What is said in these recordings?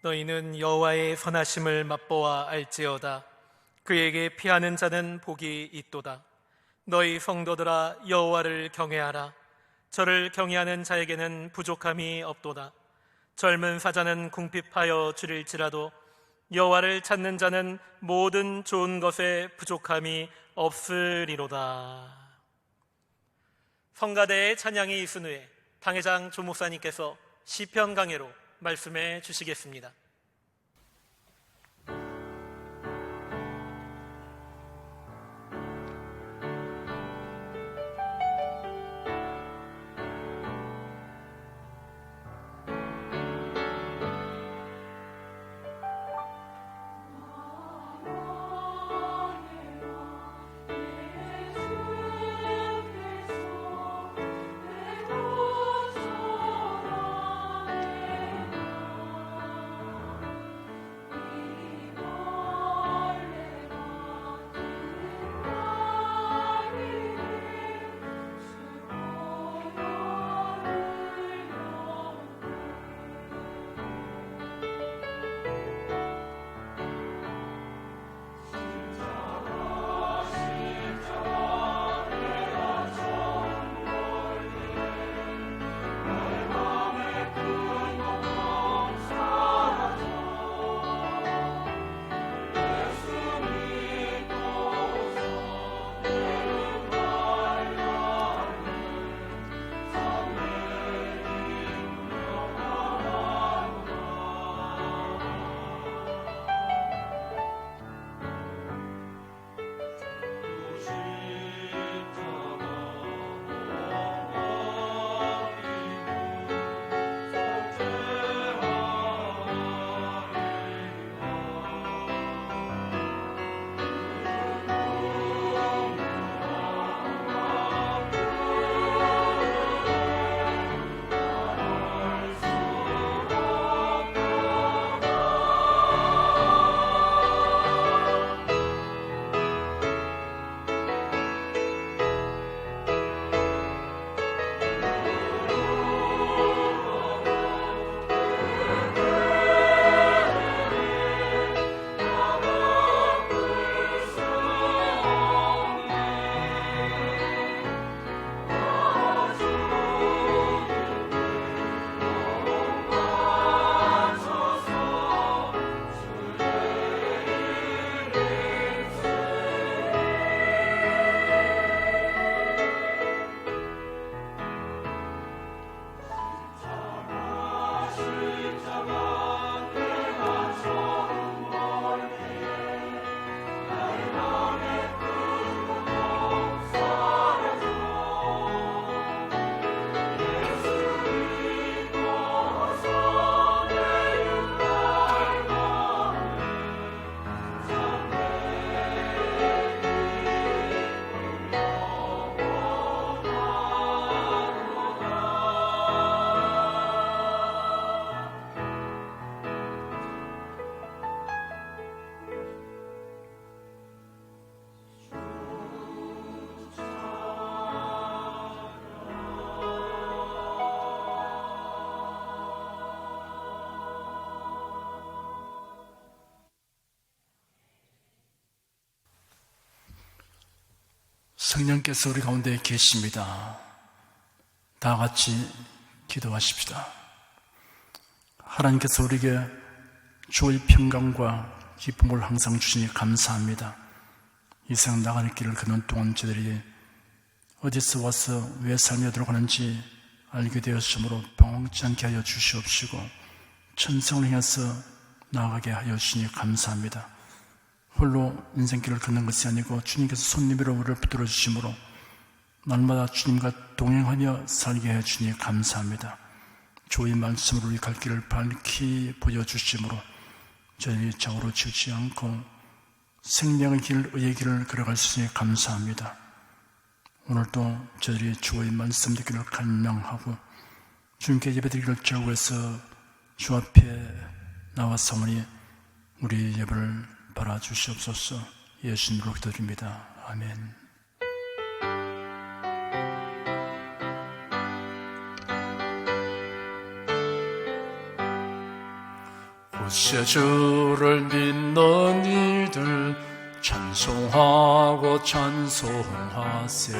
너희는 여호와의 선하심을 맛보아 알지어다. 그에게 피하는 자는 복이 있도다. 너희 성도들아, 여호와를 경외하라. 저를 경외하는 자에게는 부족함이 없도다. 젊은 사자는 궁핍하여 줄일지라도 여호와를 찾는 자는 모든 좋은 것에 부족함이 없으리로다. 성가대의 찬양이 있은 후에 당회장 조목사님께서 시편 강해로 말씀해 주시겠습니다. 성령께서 우리 가운데 계십니다. 다 같이 기도하십시다. 하나님께서 우리에게 주의 평강과 기쁨을 항상 주시니 감사합니다. 이 세상 나가는 길을 걷는 동안 저들이 어디서 와서 왜 삶이 어디로 가는지 알게 되었으므로 병황치 않게 하여 주시옵시고 천성을 향해서 나아가게 하여 주시니 감사합니다. 홀로 인생길을 걷는 것이 아니고 주님께서 손님으로 우리를 붙들어 주심으로 날마다 주님과 동행하며 살게 해 주시니 감사합니다. 주의 말씀으로 우리 갈 길을 밝히 보여주심으로 저희 좌우로 치우치 않고 생명의 길, 의의 길을 걸어갈 수 있으니 감사합니다. 오늘도 저희들이 주의 말씀 듣기를 간명하고 주님께 예배드리기를 자우해서 주 앞에 나와서오니 우리 예배를 받아주시옵소서. 예수님으로 기도드립니다. 아멘. 주시의 주를 믿는 이들 찬송하고 찬송하세.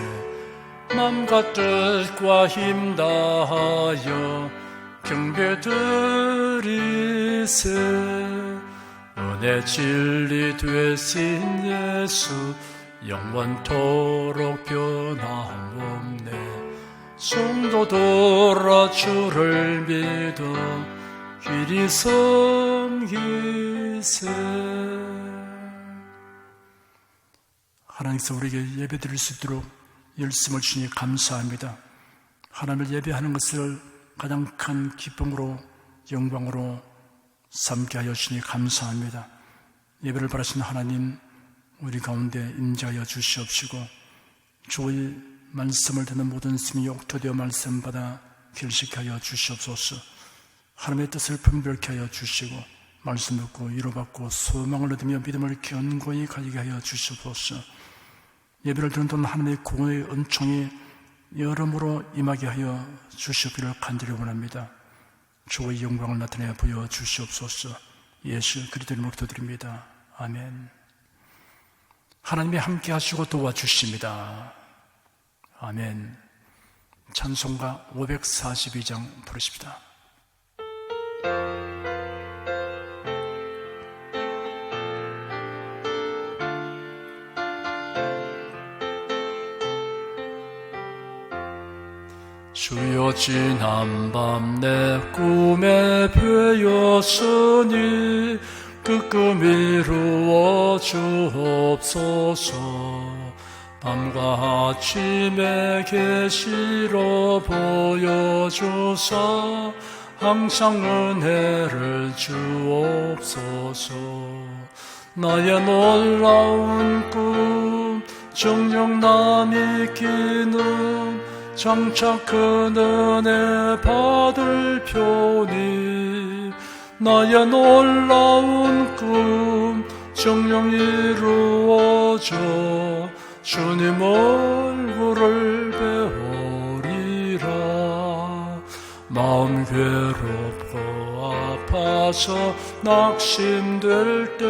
맘과 뜻과 힘 다하여 경배 드리세. 은혜 진리 되신 예수 영원토록 변함없네. 성도들아 주를 믿어 길이 섬기세. 하나님께서 우리에게 예배드릴 수 있도록 열심을 주니 감사합니다. 하나님을 예배하는 것을 가장 큰 기쁨으로 영광으로 삼게 하여 주니 감사합니다. 예배를 바라시는 하나님, 우리 가운데 임재하여 주시옵시고 주의 말씀을 듣는 모든 스님이 옥토되어 말씀 받아 결식하여 주시옵소서. 하나님의 뜻을 분별케 하여 주시고 말씀 듣고 위로받고 소망을 얻으며 믿음을 견고히 가지게 하여 주시옵소서. 예배를 듣는 동안 하나님의 공의 은총이 여러모로 임하게 하여 주시기를 간절히 원합니다. 주의 영광을 나타내 보여주시옵소서. 예수 그리스도 이름으로 기도드립니다. 아멘. 하나님이 함께 하시고 도와주십니다. 아멘. 찬송가 542장 부르십니다. 주여 지난밤 내 꿈에 배였으니 그 꿈 이루어 주옵소서. 밤과 아침에 계시로 보여주사 항상 은혜를 주옵소서. 나의 놀라운 꿈 정녕 남이 끼는 장차 큰 은혜 받을 표니 나의 놀라운 꿈 정녕 이루어져 주님 얼굴을 배우리라. 마음 괴롭고 아파서 낙심될 때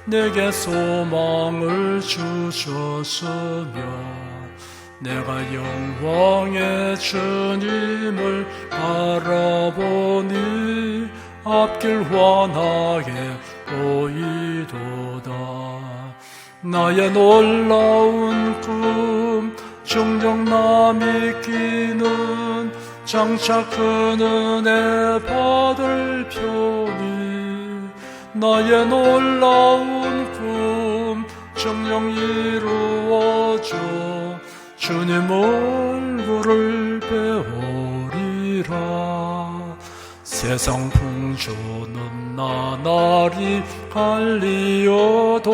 내게 소망을 주셨으며 내가 영광의 주님을 바라보니 앞길 환하게 보이도다. 나의 놀라운 꿈 정녕 남이 끼는 장차 큰 은혜 받을 표니 나의 놀라운 꿈 정녕 이루어져 주님 얼굴을 배우리라. 세상 풍조는 나날이 갈리어도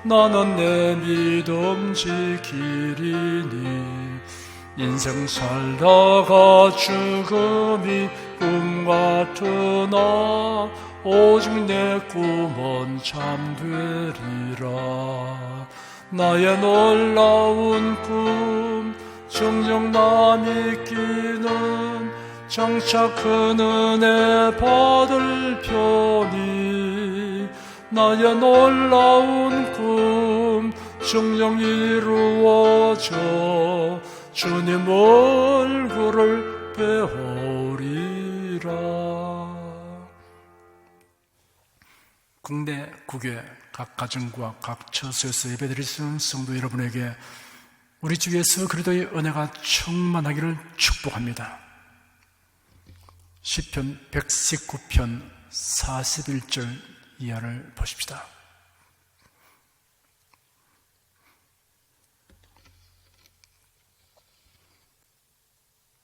나는 내 믿음 지키리니 인생 살다가 죽음이 꿈 같으나 오직 내 꿈은 참되리라. 나의 놀라운 꿈 정녕 남이 끼는 장차 큰 은혜 받을 표니 나의 놀라운 꿈 정녕 이루어져 주님 얼굴을 배우리라. 국내 국외 각 가정과 각 처소에서 예배드리시는 성도 여러분에게 우리 주 예수 그리스도의 은혜가 충만하기를 축복합니다. 시편 119편 41절 이하를 보십시다.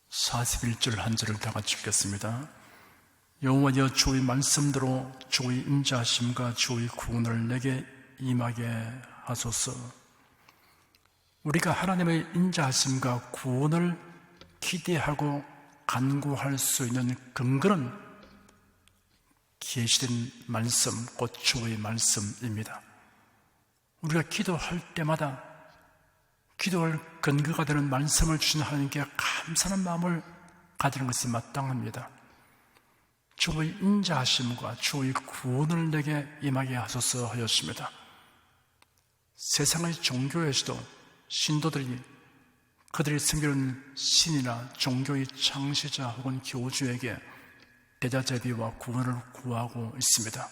(41절) 한 절을 다 같이 읽겠습니다. 여호와여 주의 말씀대로 주의 인자하심과 주의 구원을 내게 임하게 하소서. 우리가 하나님의 인자하심과 구원을 기대하고 간구할 수 있는 근거는 계시된 말씀, 곧 주의 말씀입니다. 우리가 기도할 때마다 기도할 근거가 되는 말씀을 주신 하나님께 감사하는 마음을 가지는 것이 마땅합니다. 주의 인자하심과 주의 구원을 내게 임하게 하소서 하였습니다. 세상의 종교에서도 신도들이 그들이 섬기는 신이나 종교의 창시자 혹은 교주에게 대자제비와 구원을 구하고 있습니다.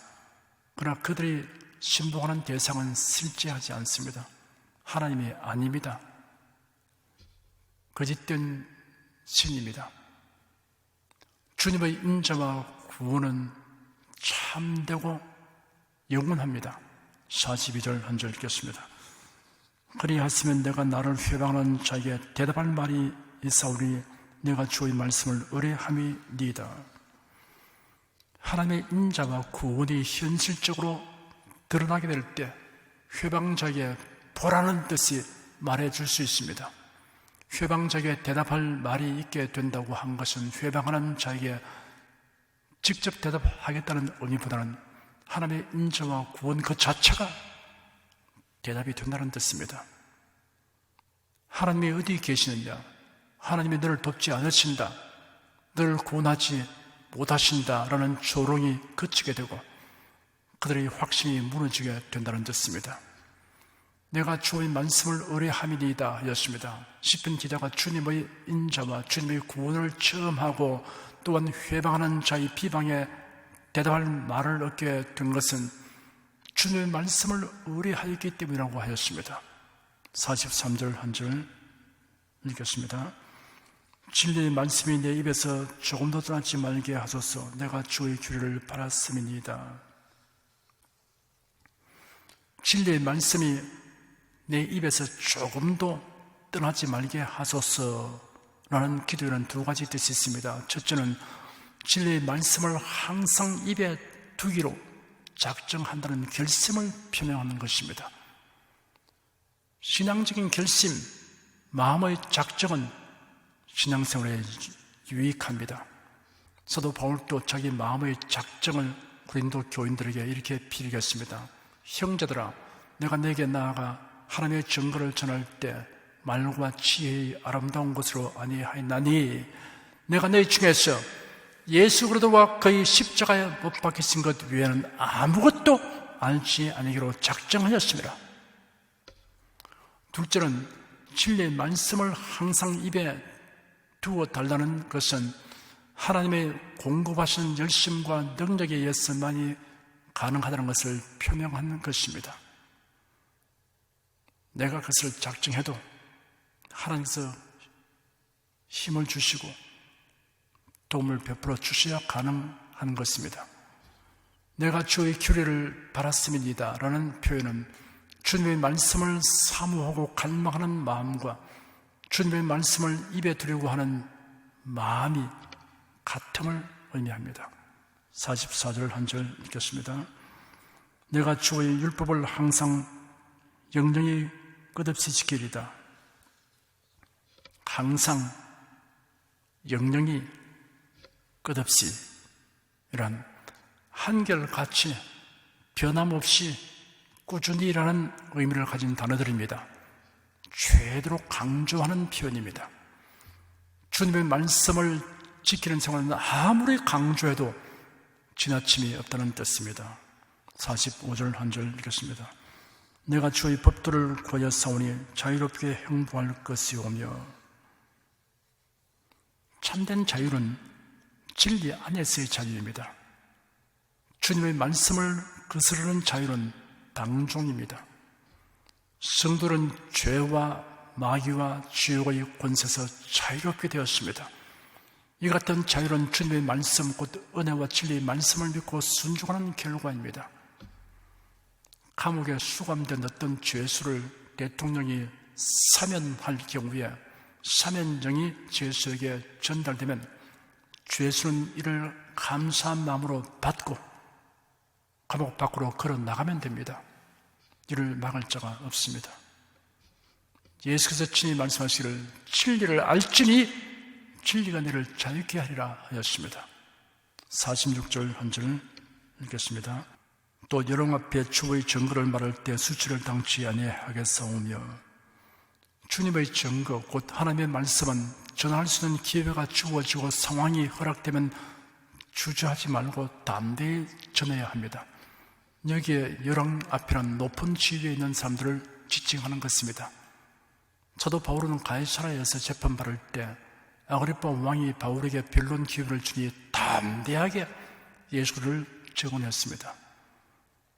그러나 그들이 신봉하는 대상은 실제하지 않습니다. 하나님이 아닙니다. 거짓된 신입니다. 주님의 인자와 구원은 참되고 영원합니다. 42절 한 절 읽겠습니다. 그리하시면 내가 나를 회방하는 자에게 대답할 말이 있사오니 내가 주의 말씀을 의뢰함이니이다. 하나님의 인자와 구원이 현실적으로 드러나게 될 때 회방자에게 보라는 듯이 말해줄 수 있습니다. 회방자에게 대답할 말이 있게 된다고 한 것은 회방하는 자에게 직접 대답하겠다는 의미보다는 하나님의 인자와 구원 그 자체가 대답이 된다는 뜻입니다. 하나님이 어디 계시느냐? 하나님이 너를 돕지 않으신다, 너를 구원하지 못하신다라는 조롱이 그치게 되고 그들의 확신이 무너지게 된다는 뜻입니다. 내가 주의 말씀을 의뢰함이니이다 하였습니다. 시편 기자가 주님의 인자와 주님의 구원을 체험하고 또한 회방하는 자의 비방에 대답할 말을 얻게 된 것은 주님의 말씀을 의뢰하였기 때문이라고 하였습니다. 43절 한 절 읽겠습니다. 진리의 말씀이 내 입에서 조금도 떠나지 말게 하소서. 내가 주의 규례를 바랐음이니이다. 진리의 말씀이 내 입에서 조금도 떠나지 말게 하소서라는 기도에는 두 가지 뜻이 있습니다. 첫째는 진리의 말씀을 항상 입에 두기로 작정한다는 결심을 표명하는 것입니다. 신앙적인 결심, 마음의 작정은 신앙생활에 유익합니다. 사도 바울도 자기 마음의 작정을 고린도 교인들에게 이렇게 빌겠습니다. 형제들아, 내가 너에게 나아가 하나님의 증거를 전할 때 말과 지혜의 아름다운 것으로 아니하였나니 내가 너희 중에서 예수 그리스도와 그의 십자가에 못 박히신 것 외에는 아무것도 알지 아니기로 작정하였습니다. 둘째는 진리의 말씀을 항상 입에 두어 달라는 것은 하나님의 공급하신 열심과 능력에 의해서만이 가능하다는 것을 표명하는 것입니다. 내가 그것을 작정해도 하나님께서 힘을 주시고 도움을 베풀어 주셔야 가능한 것입니다. 내가 주의 규례를 바랐음이니이다 라는 표현은 주님의 말씀을 사모하고 갈망하는 마음과 주님의 말씀을 입에 두려고 하는 마음이 같음을 의미합니다. 44절 한 절 읽겠습니다. 내가 주의 율법을 항상 영영이 끝없이 지키리다. 항상 영영이 끝없이 이란 한결같이 변함없이 꾸준히 라는 의미를 가진 단어들입니다. 죄도록 강조하는 표현입니다. 주님의 말씀을 지키는 생활은 아무리 강조해도 지나침이 없다는 뜻입니다. 45절 한 절 읽겠습니다. 내가 주의 법도를 구하여 싸우니 자유롭게 행복할 것이오며. 참된 자유는 진리 안에서의 자유입니다. 주님의 말씀을 거스르는 자유는 당종입니다. 성도는 죄와 마귀와 지옥의 권세에서 자유롭게 되었습니다. 이 같은 자유는 주님의 말씀, 곧 은혜와 진리의 말씀을 믿고 순종하는 결과입니다. 감옥에 수감된 어떤 죄수를 대통령이 사면할 경우에 사면령이 죄수에게 전달되면 죄수는 이를 감사한 마음으로 받고 감옥 밖으로 걸어 나가면 됩니다. 이를 막을 자가 없습니다. 예수께서 친히 말씀하시기를 진리를 알지니 진리가 너를 자유케 하리라 하였습니다. 46절 한 절 읽겠습니다. 또 여러 앞에 주의 증거를 말할 때 수치를 당치 아니하겠사오며. 주님의 증거 곧 하나님의 말씀은 전할 수 있는 기회가 주어지고 상황이 허락되면 주저하지 말고 담대히 전해야 합니다. 여기에 열왕 앞이라는 높은 지위에 있는 사람들을 지칭하는 것입니다. 사도 바울은 가이사라에서 재판받을 때 아그리파 왕이 바울에게 변론 기회를 주니 담대하게 예수를 증언했습니다.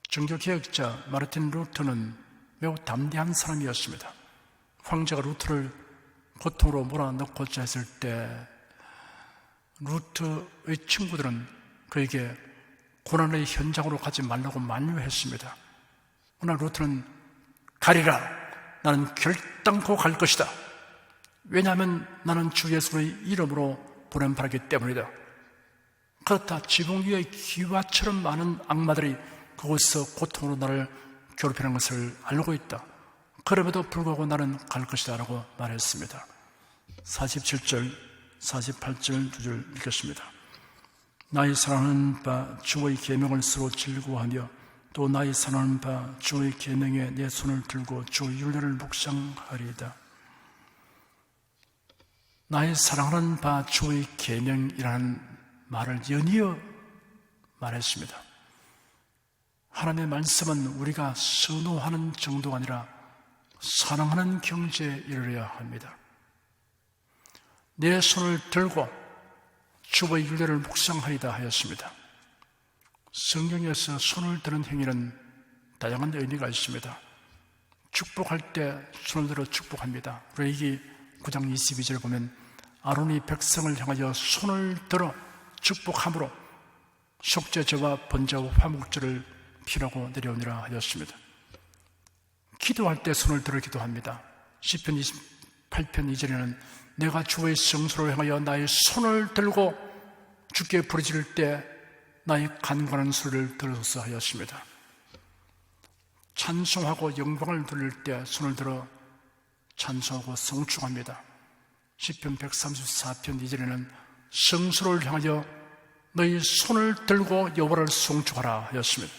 종교개혁자 마르틴 루터는 매우 담대한 사람이었습니다. 황제가 루터를 고통으로 몰아넣고자 했을 때 루터의 친구들은 그에게 고난의 현장으로 가지 말라고 만류했습니다. 그러나 루터는 가리라, 나는 결단코 갈 것이다. 왜냐하면 나는 주 예수의 이름으로 보냄받았기 때문이다. 그렇다, 지붕 위에 기와처럼 많은 악마들이 그곳에서 고통으로 나를 괴롭히는 것을 알고 있다. 그럼에도 불구하고 나는 갈 것이다 라고 말했습니다. 47절, 48절 두 줄 읽겠습니다. 나의 사랑하는 바 주의 계명을 서로 즐거워하며 또 나의 사랑하는 바 주의 계명에 내 손을 들고 주의 율례를 묵상하리이다. 나의 사랑하는 바 주의 계명이라는 말을 연이어 말했습니다. 하나님의 말씀은 우리가 선호하는 정도가 아니라 사랑하는 경지에 이르러야 합니다. 내 손을 들고 주의 율례를 묵상하리다 하였습니다. 성경에서 손을 드는 행위는 다양한 의미가 있습니다. 축복할 때 손을 들어 축복합니다. 레위기 9장 22절에 보면 아론이 백성을 향하여 손을 들어 축복함으로 속죄제와 번제와 화목제를 피라고 내려오니라 하였습니다. 기도할 때 손을 들어 기도합니다. 시편 28편 2절에는 내가 주의 성소를 향하여 나의 손을 들고 주께 부르짖을 때 나의 간과하는 소리를 들어서 하였습니다. 찬송하고 영광을 돌릴 때 손을 들어 찬송하고 성축합니다. 시편 134편 2절에는 성소를 향하여 너희 손을 들고 여호와를 송축하라 하였습니다.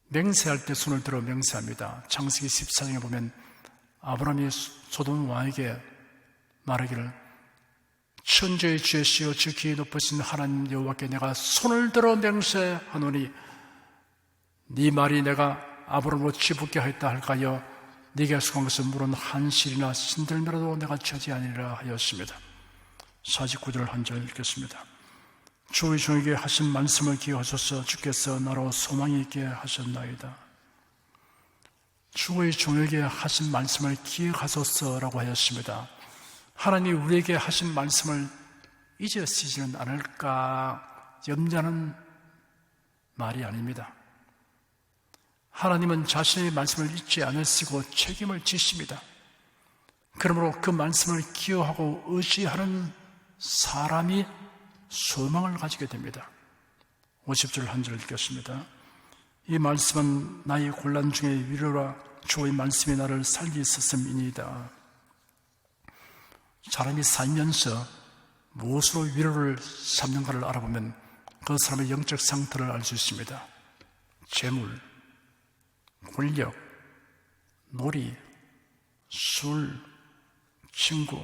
맹세할 때 손을 들어 맹세합니다. 창세기 14장에 보면 아브라함이 소돔 왕에게 말하기를 천지의 죄시여 지극히 높으신 하나님 여호와께 내가 손을 들어 맹세하노니 네 말이 내가 아브라함으로 지붙게 하였다 할까요? 네게 속한 것은 물은 한 실이나 신들매라도 내가 취하지 아니라 하였습니다. 49절 한 절 읽겠습니다. 주의 종에게 하신 말씀을 기억하소서. 주께서 나로 소망이 있게 하셨나이다. 주의 종에게 하신 말씀을 기억하소서라고 하였습니다. 하나님이 우리에게 하신 말씀을 잊으시지는 않을까 염려하는 말이 아닙니다. 하나님은 자신의 말씀을 잊지 않으시고 책임을 지십니다. 그러므로 그 말씀을 기억하고 의지하는 사람이 소망을 가지게 됩니다. 50절 한 절 읽겠습니다. 이 말씀은 나의 곤란 중에 위로라. 주의 말씀이 나를 살리셨음이니이다. 사람이 살면서 무엇으로 위로를 삼는가를 알아보면 그 사람의 영적 상태를 알 수 있습니다. 재물, 권력, 놀이, 술, 친구,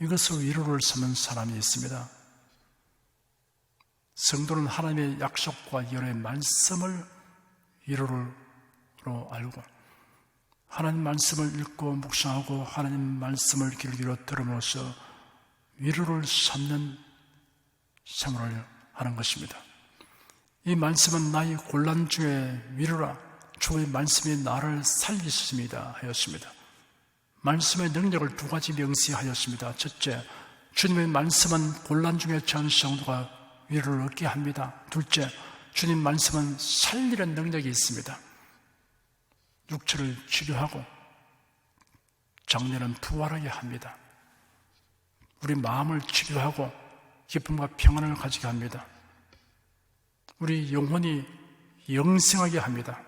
이것을 위로를 삼는 사람이 있습니다. 성도는 하나님의 약속과 연의 말씀을 위로로 알고 하나님 말씀을 읽고 묵상하고 하나님 말씀을 귀를 기울여 들음으로써 위로를 삼는 생활을 하는 것입니다. 이 말씀은 나의 곤란 중에 위로라. 주의 말씀이 나를 살리셨습니다 하였습니다. 말씀의 능력을 두 가지 명시하였습니다. 첫째, 주님의 말씀은 곤란 중에 처한 성도가 위로를 얻게 합니다. 둘째, 주님 말씀은 살리는 능력이 있습니다. 육체를 치료하고 장년은 부활하게 합니다. 우리 마음을 치료하고 기쁨과 평안을 가지게 합니다. 우리 영혼이 영생하게 합니다.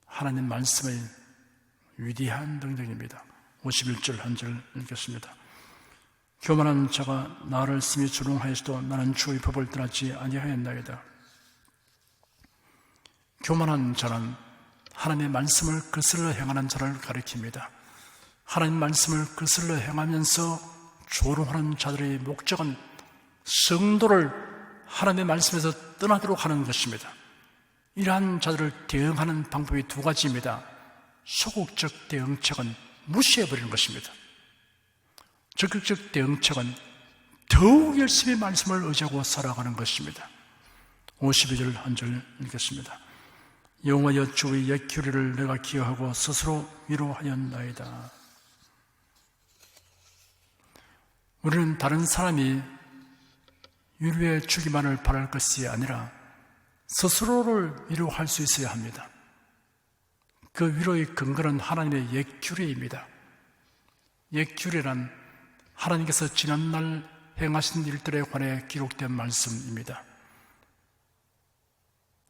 하나님 말씀의 위대한 능력입니다. 51절 한 절 읽겠습니다. 교만한 자가 나를 심히 조롱하여서도 나는 주의 법을 떠나지 아니하였나이다. 교만한 자는 하나님의 말씀을 거슬러 행하는 자를 가리킵니다. 하나님 말씀을 거슬러 행하면서 조롱하는 자들의 목적은 성도를 하나님의 말씀에서 떠나도록 하는 것입니다. 이러한 자들을 대응하는 방법이 두 가지입니다. 소극적 대응책은 무시해버리는 것입니다. 적극적 대응책은 더욱 열심히 말씀을 의지하고 살아가는 것입니다. 52절 한 절 읽겠습니다. 여호와여 주의 옛 규례를 내가 기억하고 스스로 위로하였나이다. 우리는 다른 사람이 위로해 주기만을 바랄 것이 아니라 스스로를 위로할 수 있어야 합니다. 그 위로의 근거는 하나님의 옛 규례입니다. 옛 규례란 하나님께서 지난날 행하신 일들에 관해 기록된 말씀입니다.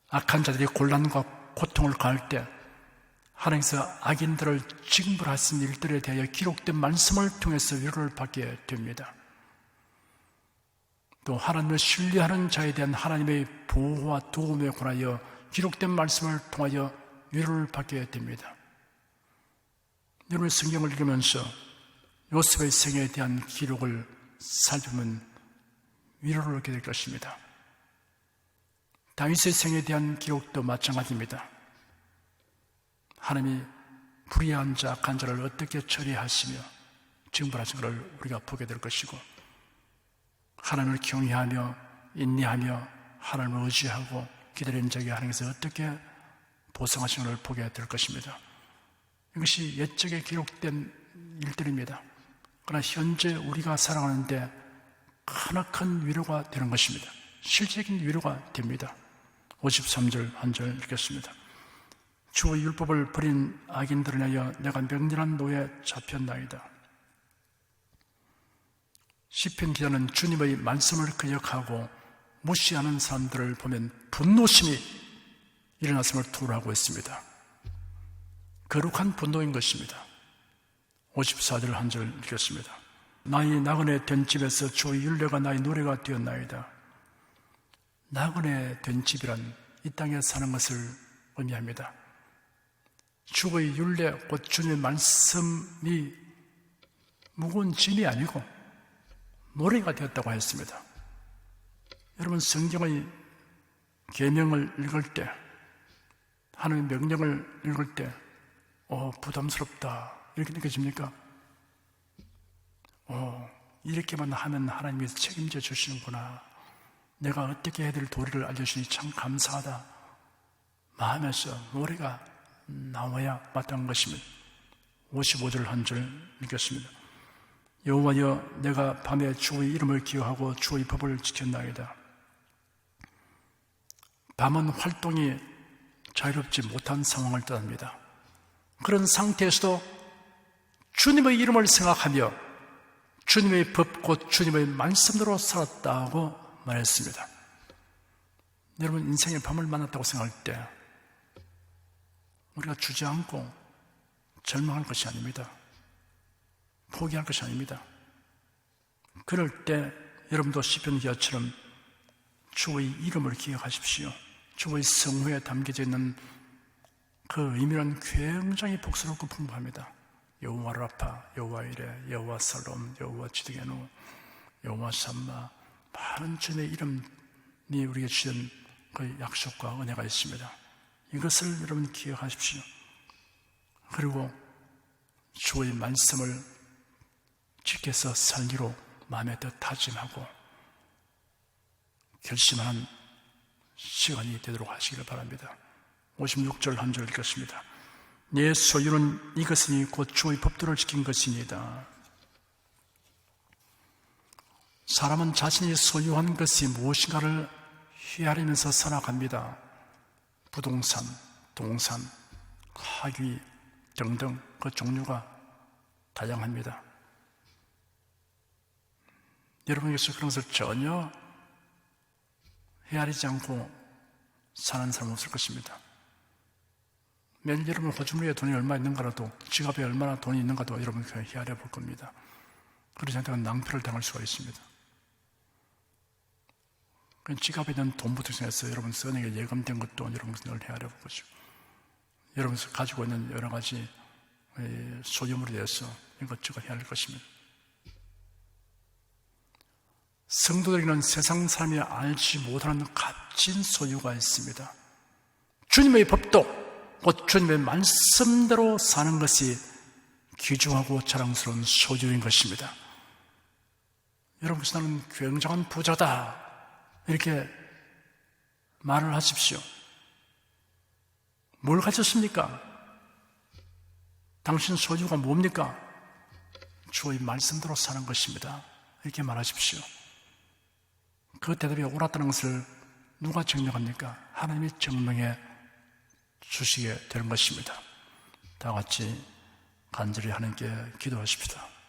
악한 자들이 곤란과 고통을 가할 때 하나님께서 악인들을 징벌하신 일들에 대하여 기록된 말씀을 통해서 위로를 받게 됩니다. 또 하나님을 신뢰하는 자에 대한 하나님의 보호와 도움에 관하여 기록된 말씀을 통하여 위로를 받게 됩니다. 여러분 성경을 읽으면서 요셉의 생애에 대한 기록을 살피면 위로를 얻게 될 것입니다. 다윗의 생애에 대한 기록도 마찬가지입니다. 하나님이 불의한 자, 악한 자를 어떻게 처리하시며 징벌하신 것을 우리가 보게 될 것이고, 하나님을 경외하며 인내하며 하나님을 의지하고 기다리는 자에게 하나님께서 어떻게 보상하신 것을 보게 될 것입니다. 이것이 옛적에 기록된 일들입니다. 그러나 현재 우리가 살아가는데 크나큰 위로가 되는 것입니다. 실질적인 위로가 됩니다. 53절 한 절 읽겠습니다. 주의 율법을 버린 악인들을 위하여 내가 맹렬한 노에 잡혔나이다. 시편 기자는 주님의 말씀을 거역하고 무시하는 사람들을 보면 분노심이 일어났음을 토로하고 있습니다. 거룩한 분노인 것입니다. 54절 한 절 읽겠습니다. 나의 나그네 된 집에서 주의 율례가 나의 노래가 되었나이다. 나그네 된 집이란 이 땅에 사는 것을 의미합니다. 주의 율례, 곧 주님의 말씀이 무거운 짐이 아니고 노래가 되었다고 했습니다. 여러분 성경의 계명을 읽을 때, 하나님의 명령을 읽을 때 부담스럽다 이렇게 느껴집니까? 이렇게만 하면 하나님이 책임져 주시는구나, 내가 어떻게 해야 될 도리를 알려주시니 참 감사하다 마음에서 노래가 나와야 마땅한 것입니다. 55절 한 절 읽겠습니다. 여호와여 내가 밤에 주의 이름을 기억하고 주의 법을 지켰나이다. 밤은 활동이 자유롭지 못한 상황을 뜻합니다. 그런 상태에서도 주님의 이름을 생각하며 주님의 법 곧 주님의 말씀대로 살았다고 말했습니다. 여러분 인생의 밤을 만났다고 생각할 때 우리가 주저앉고 절망할 것이 아닙니다. 포기할 것이 아닙니다. 그럴 때 여러분도 시편 기자처럼 주의 이름을 기억하십시오. 주의 성호에 담겨져 있는 그 의미는 굉장히 복스럽고 풍부합니다. 여호와 라파, 여호와 이레, 여호와 살롬, 여호와 지드게노, 여호와 삼마, 많은 주님의 이름이 우리에게 주신 그 약속과 은혜가 있습니다. 이것을 여러분 기억하십시오. 그리고 주의 말씀을 지켜서 살기로 마음에 더 다짐하고 결심하는 시간이 되도록 하시기를 바랍니다. 56절 한 절 읽겠습니다. 내 소유는 이것이니 곧 주의 법도를 지킨 것이니이다. 사람은 자신이 소유한 것이 무엇인가를 헤아리면서 살아갑니다. 부동산, 동산, 학위 등등 그 종류가 다양합니다. 여러분께서 그런 것을 전혀 헤아리지 않고 사는 사람은 없을 것입니다. 매일 여러분 호주머니에 돈이 얼마 있는가라도, 지갑에 얼마나 돈이 있는가도 여러분 그냥 헤아려 볼 겁니다. 그러지 않다면 낭패를 당할 수가 있습니다. 지갑에 있는 돈부터 시작해서 여러분 써내게 예금된 것도 여러분 늘 헤아려 볼 것이고, 여러분 가지고 있는 여러 가지 소유물에 대해서 이것저것 헤아릴 것입니다. 성도들에게는 세상 사람이 알지 못하는 값진 소유가 있습니다. 주님의 법도 곧 주님의 말씀대로 사는 것이 귀중하고 자랑스러운 소유인 것입니다. 여러분, 나는 굉장한 부자다 이렇게 말을 하십시오. 뭘 가졌습니까? 당신 소유가 뭡니까? 주의 말씀대로 사는 것입니다. 이렇게 말하십시오. 그 대답이 옳았다는 것을 누가 증명합니까? 하나님이 증명해 주시게 되는 것입니다. 다 같이 간절히 하나님께 기도하십시다.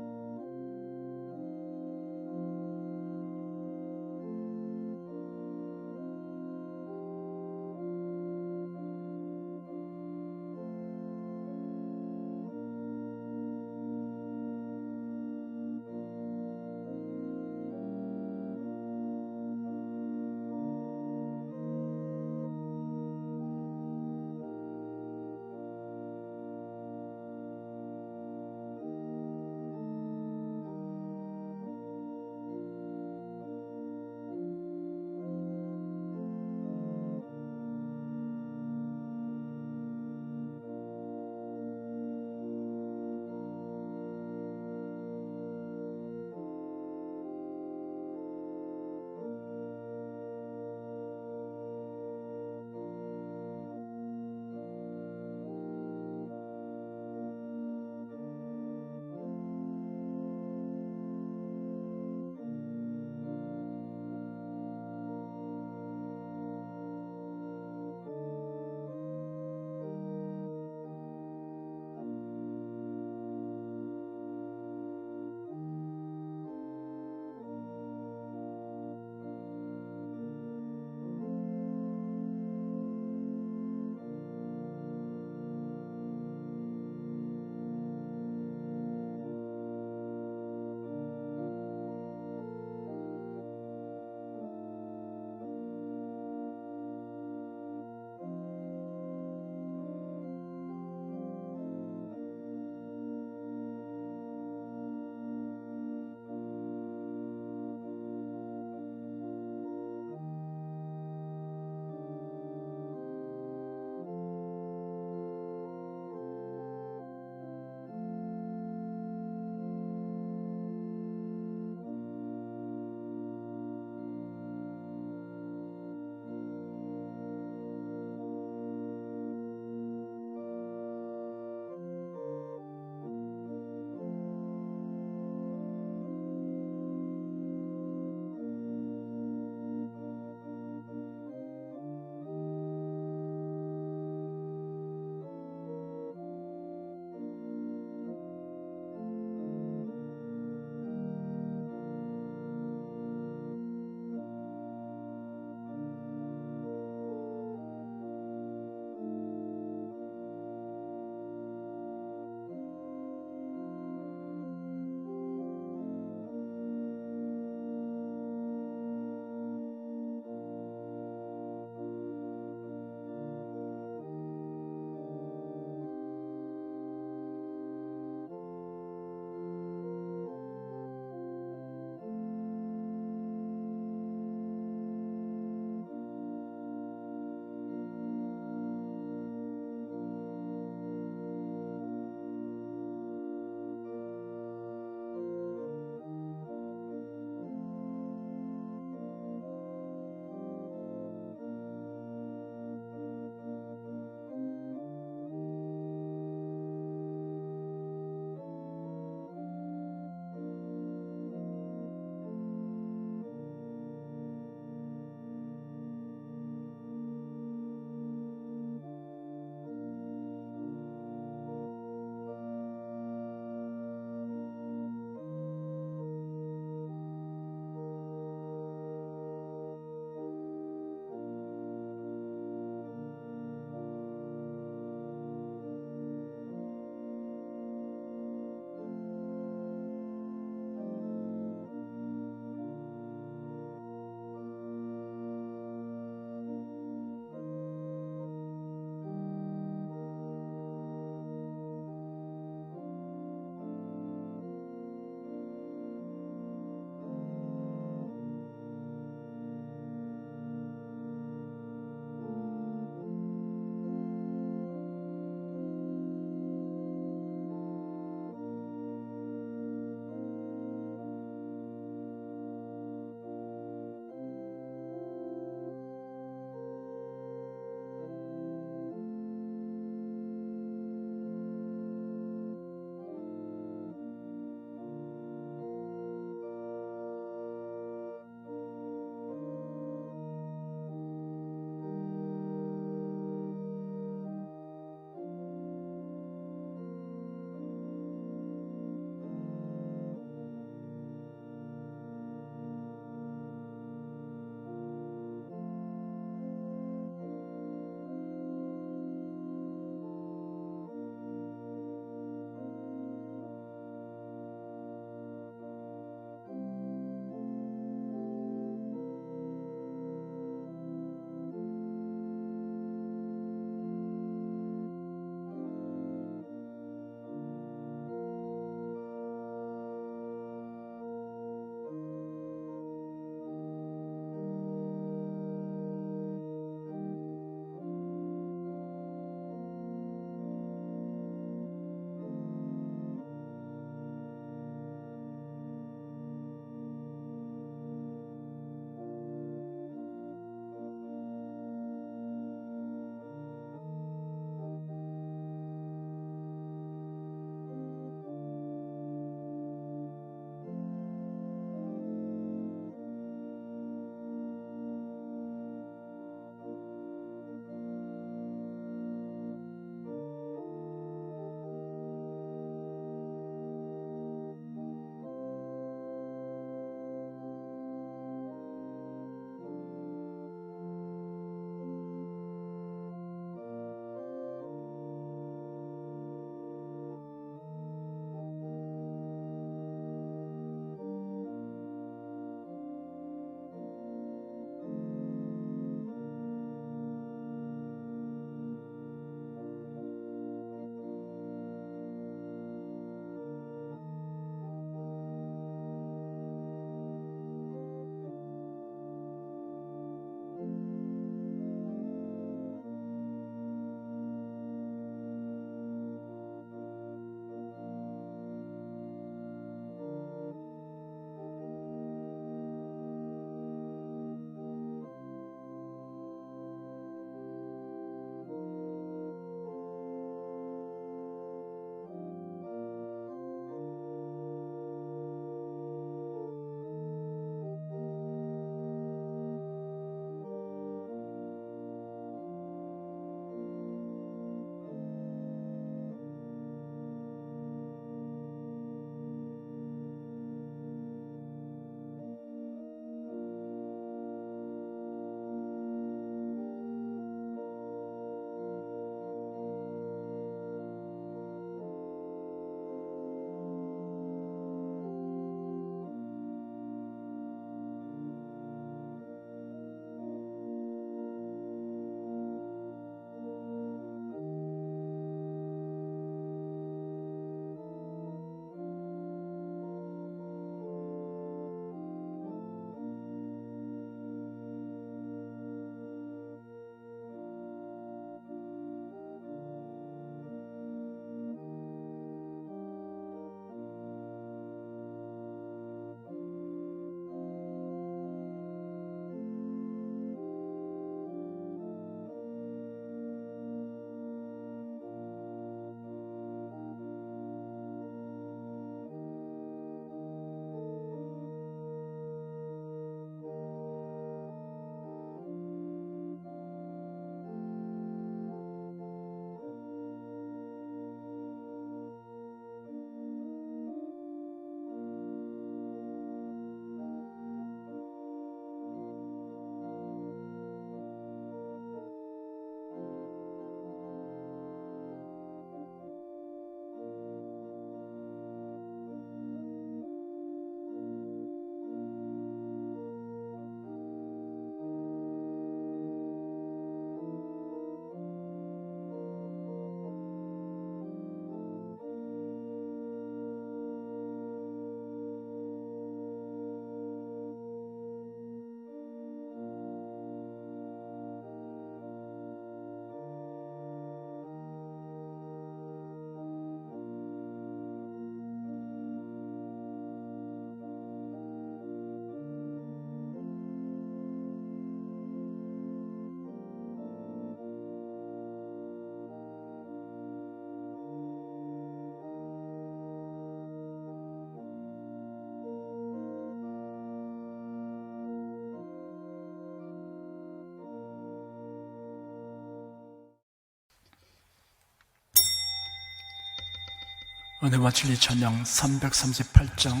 은혜와 진리 찬양 338장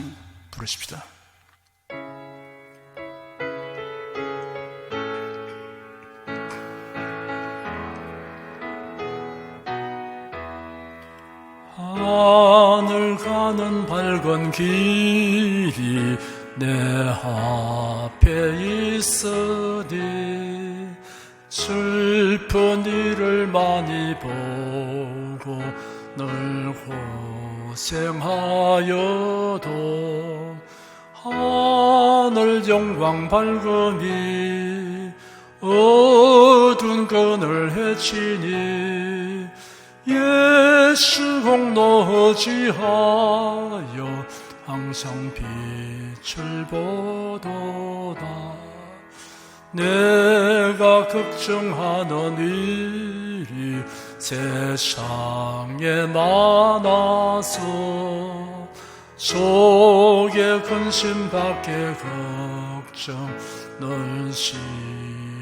부르십시다. 하늘 가는 밝은 길이 내 앞에 있으니 슬픈 일을 많이 보고 늘 고생하여도 하늘 영광 밝음이 어두운 그늘 헤치니 예수 공로지하여 항상 빛을 보도다. 내가 걱정하는 일이 세상에 많아서 속에 근심밖에 걱정 늘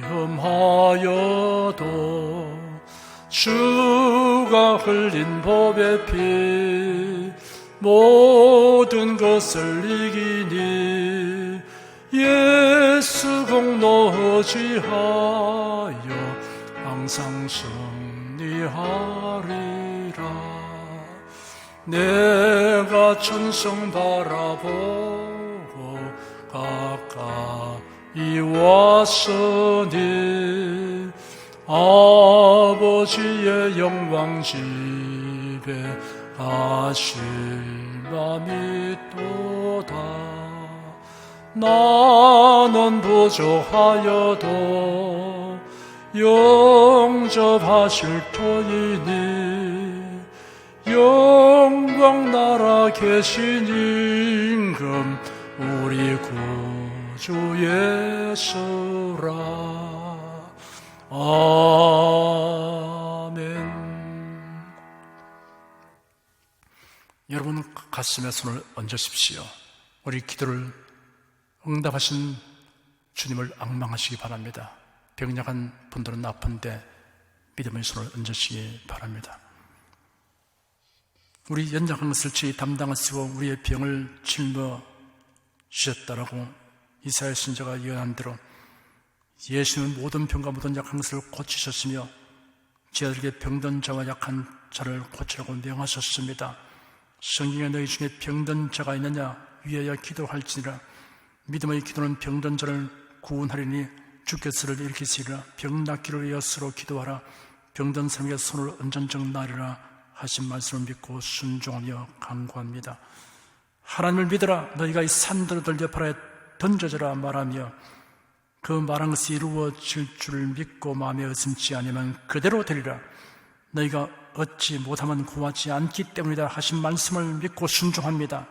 시험하여도 주가 흘린 보배 피 모든 것을 이기니 예수 공로지하여 항상 승리하리라. 내가 천성 바라보고 가까이 왔으니 아버지의 영광 집에 가실 맘이 또다. 나는 부족하여도 영접하실 터이니 영광 나라 계신 임금 우리 구주 예수라. 아멘. 여러분 가슴에 손을 얹으십시오. 우리 기도를 응답하신 주님을 앙망하시기 바랍니다. 병약한 분들은 아픈데 믿음의 손을 얹으시기 바랍니다. 우리 연약한 것을 주의 담당하시고 우리의 병을 짊어지셨다라고 이사야 선지자가 예언한 대로 예수는 모든 병과 모든 약한 것을 고치셨으며 제자들에게 병든 자와 약한 자를 고치라고 명하셨습니다. 성경에 너희 중에 병든 자가 있느냐 위하여 기도할지니라. 믿음의 기도는 병든 자를 구원하리니 주께서를 일으키시리라. 병 낫기를 위하여 서로 기도하라. 병든 사람에게 손을 얹은 적 나으리라 하신 말씀을 믿고 순종하며 간구합니다. 하나님을 믿으라. 너희가 이 산들을 들려 바다에 던져져라 말하며 그 말한 것이 이루어질 줄을 믿고 마음에 의심치 아니면 그대로 되리라. 너희가 얻지 못하면 구하지 않기 때문이다 하신 말씀을 믿고 순종합니다.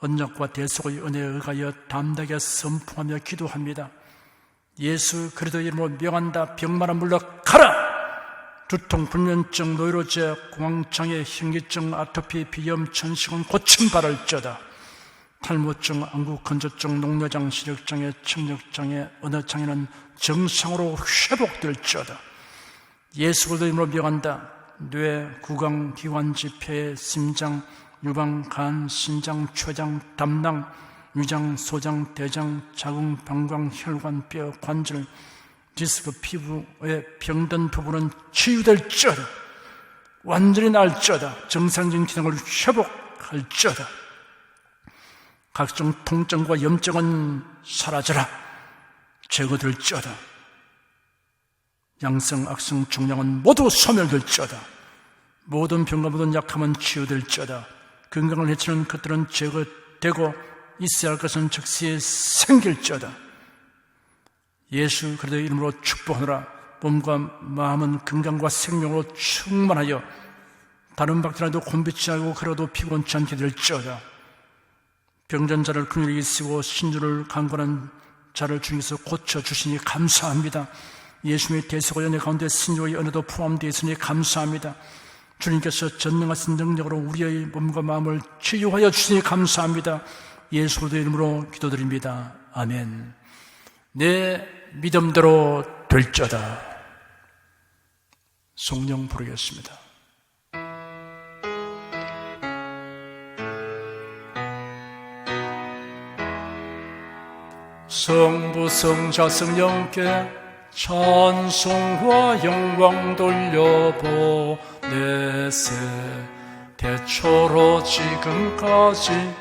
언약과 대속의 은혜에 의하여 담대하게 선포하며 기도합니다. 예수 그리스도의 이름으로 명한다. 병마라 물러가라. 두통, 불면증, 노이로제, 공황장애, 현기증, 아토피, 비염, 천식은 고침받을지어다. 탈모증, 안구 건조증, 녹내장, 시력장애, 청력장애, 언어장애는 정상으로 회복될지어다. 예수 그리스도의 이름으로 명한다. 뇌, 구강, 기관지, 폐, 심장, 유방, 간, 신장, 췌장, 담낭, 위장, 소장, 대장, 자궁, 방광, 혈관, 뼈, 관절, 디스크, 피부의 병든 부분은 치유될지어다. 완전히 나을지어다. 정상적인 기능을 회복할지어다. 각종 통증과 염증은 사라져라. 제거될지어다. 양성, 악성, 중량은 모두 소멸될지어다. 모든 병과 모든 약함은 치유될지어다. 건강을 해치는 것들은 제거되고 있어야 할 것은 즉시 생길지어다. 예수 그리스도의 이름으로 축복하노라. 몸과 마음은 건강과 생명으로 충만하여 다른 박들라도 곤비치 하고 그래도 피곤치 않게 될지어다. 병든 자를 긍휼히 여기시고 신주를 강건한 자를 주님께서 고쳐주시니 감사합니다. 예수님의 대속의 은혜 가운데 신주의 은혜도 포함되어 있으니 감사합니다. 주님께서 전능하신 능력으로 우리의 몸과 마음을 치유하여 주시니 감사합니다. 예수 그리스도의 이름으로 기도드립니다. 아멘. 내 믿음대로 될지어다. 성령 부르겠습니다. 성부 성자 성령께 찬송과 영광 돌려보내세. 대초로 지금까지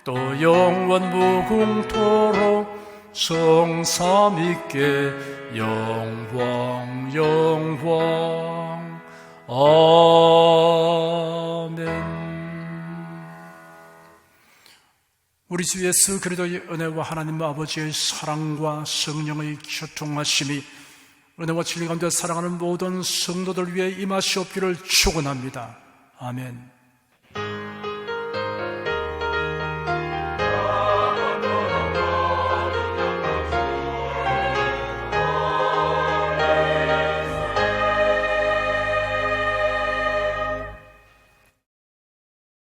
또 영원 무궁토록 성삼위께 영광 영광. 아멘. 우리 주 예수 그리스도의 은혜와 하나님 아버지의 사랑과 성령의 교통하심이 은혜와 진리 가운데 사랑하는 모든 성도들 위해 임하시옵기를 축원합니다. 아멘.